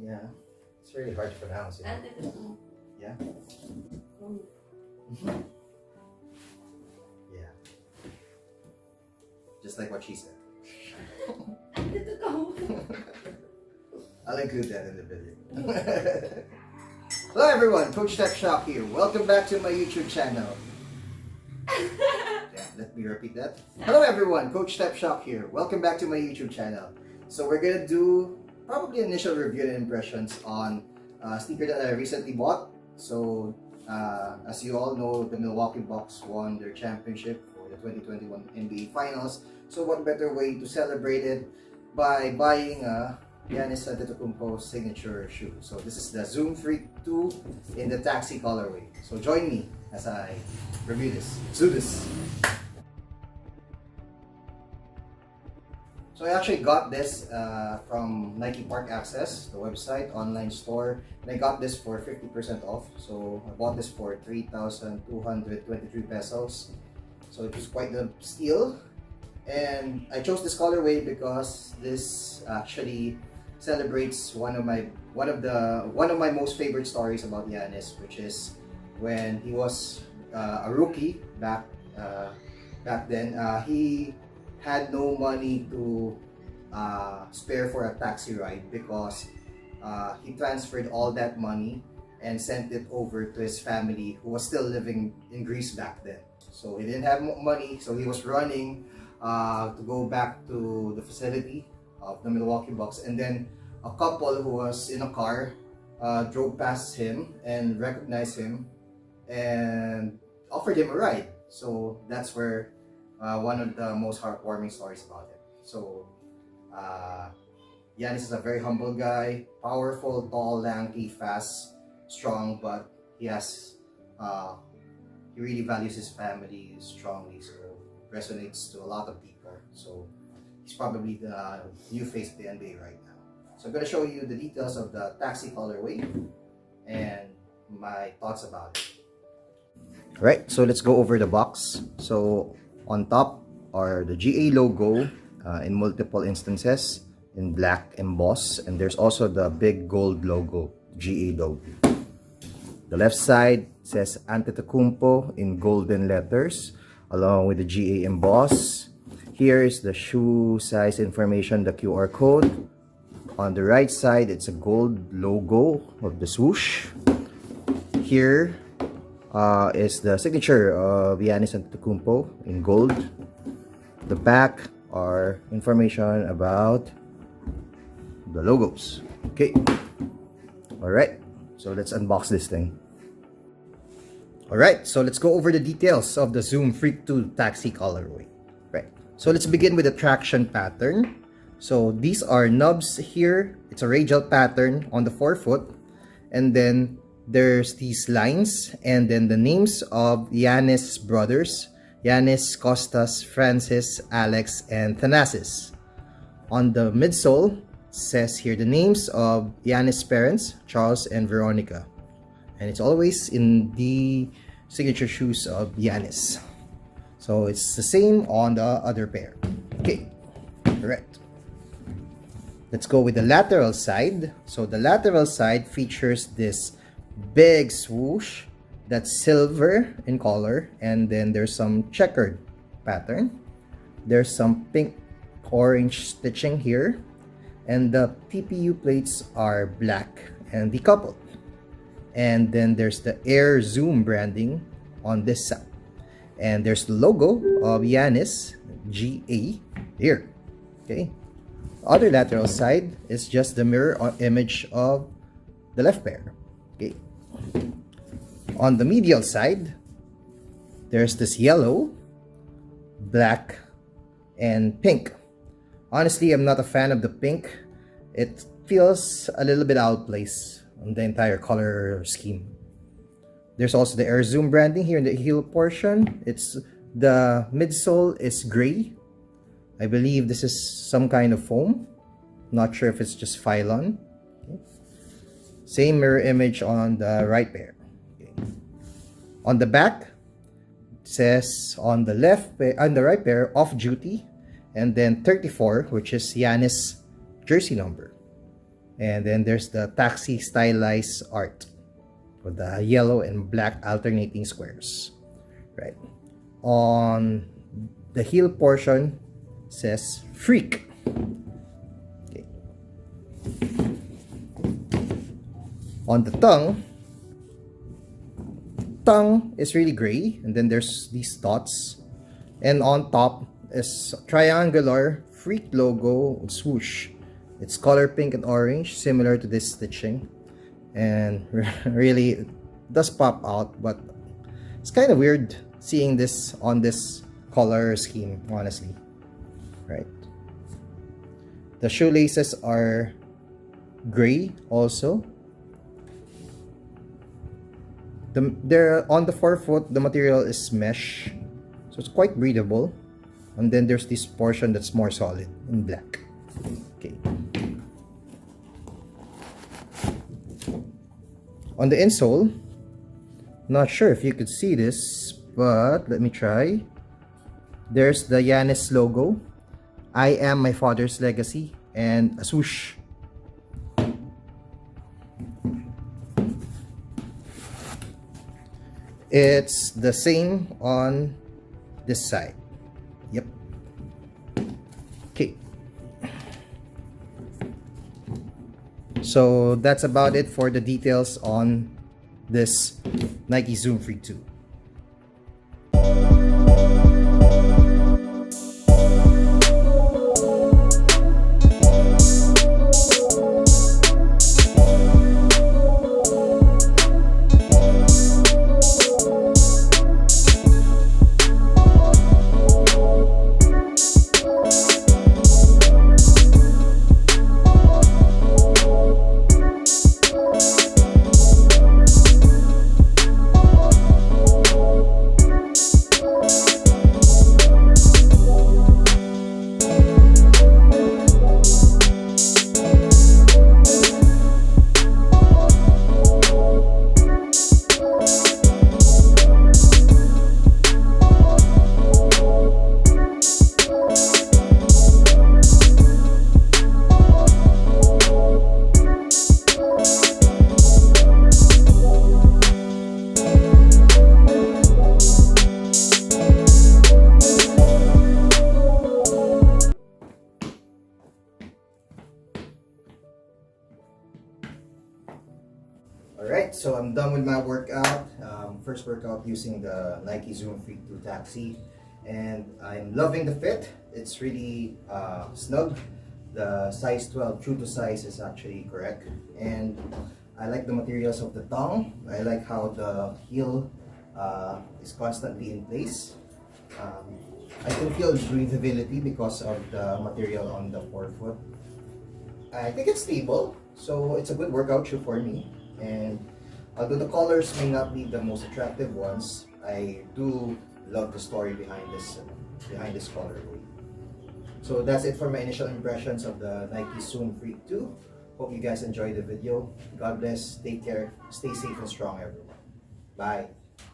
Yeah, it's really hard to pronounce. Yeah. Yeah. Just like what she said. I'll include that in the video. Hello everyone, Coach Tech Shock here. Welcome back to my YouTube channel. Yeah, let me repeat that. Hello everyone, Coach Tech Shock here. Welcome back to my YouTube channel. So we're gonna do probably initial review and impressions on a sneaker that I recently bought. So as you all know, the Milwaukee Bucks won their championship for the 2021 NBA Finals. So what better way to celebrate it by buying a Giannis Antetokounmpo signature shoe. So this is the Zoom Freak 2 in the taxi colorway. So join me as I review this. Let's do this. So I actually got this from Nike Park Access, the website, online store. And I got this for 50% off. So I bought this for 3,223 pesos. So it was quite a steal. And I chose this colorway because this actually celebrates one of my most favorite stories about Giannis, which is when he was a rookie back then. He had no money to spare for a taxi ride because he transferred all that money and sent it over to his family who was still living in Greece back then. So he didn't have money, so he was running to go back to the facility of the Milwaukee Bucks, and then a couple who was in a car drove past him and recognized him and offered him a ride. So that's where one of the most heartwarming stories about it. So Giannis is a very humble guy, powerful, tall, lanky, fast, strong, but he really values his family strongly, so resonates to a lot of people. So he's probably the new face of the NBA right now. So I'm going to show you the details of the taxi colorway and my thoughts about it. Alright, so let's go over the box. So on top are the GA logo in multiple instances in black emboss, and there's also the big gold logo, GA logo. The left side says Antetokounmpo in golden letters along with the GA emboss. Here is the shoe size information, the QR code. On the right side, it's a gold logo of the swoosh. Here is the signature of Giannis Antetokounmpo in gold. The back are information about the logos. Okay. Alright, so let's unbox this thing. Alright, so let's go over the details of the Zoom Freak 2 taxi colorway. Right. So let's begin with the traction pattern. So these are nubs here. It's a radial pattern on the forefoot. And then there's these lines. And then the names of Giannis brothers. Giannis, Kostas, Francis, Alex, and Thanasis. On the midsole, says here the names of Giannis' parents, Charles and Veronica. And it's always in the signature shoes of Giannis. So it's the same on the other pair. Okay, correct. Let's go with the lateral side. So the lateral side features this big swoosh that's silver in color, and then there's some checkered pattern. There's some pink orange stitching here, and the TPU plates are black and decoupled. And then there's the Air Zoom branding on this side. And there's the logo of Giannis, GA, here. Okay. Other lateral side is just the mirror image of the left pair. Okay. On the medial side, there's this yellow, black, and pink. Honestly, I'm not a fan of the pink. It feels a little bit out of place on the entire color scheme. There's also the Air Zoom branding here in the heel portion. It's the midsole is gray. I believe this is some kind of foam. Not sure if it's just Phylon. Okay. Same mirror image on the right pair. Okay. On the back, it says on the left pair, on the right pair, off duty, and then 34, which is Giannis' jersey number. And then there's the taxi stylized art with the yellow and black alternating squares. Right. On the heel portion says freak. Okay. On the tongue is really gray, and then there's these dots, and on top is triangular freak logo swoosh. It's color pink and orange, similar to this stitching, and really it does pop out, but it's kind of weird seeing this on this color scheme, honestly. Right. The shoelaces are gray also. They're on the forefoot, the material is mesh, so it's quite breathable. And then there's this portion that's more solid in black. Okay. On the insole, not sure if you could see this, but let me try. There's the Giannis logo, I am my father's legacy, and a swoosh. It's the same on this side. Yep. Okay. So that's about it for the details on this Nike Zoom Freak 2. Alright, so I'm done with my workout. First workout using the Nike Zoom Freak 2 Taxi, and I'm loving the fit. It's really snug. The size 12 true to size is actually correct, and I like the materials of the tongue. I like how the heel is constantly in place. I can feel breathability because of the material on the forefoot. I think it's stable, so it's a good workout shoe for me. And although the colors may not be the most attractive ones, I do love the story behind this colorway. So that's it for my initial impressions of the Nike Zoom Freak 2. Hope you guys enjoyed the video. God bless, take care, stay safe and strong everyone. Bye.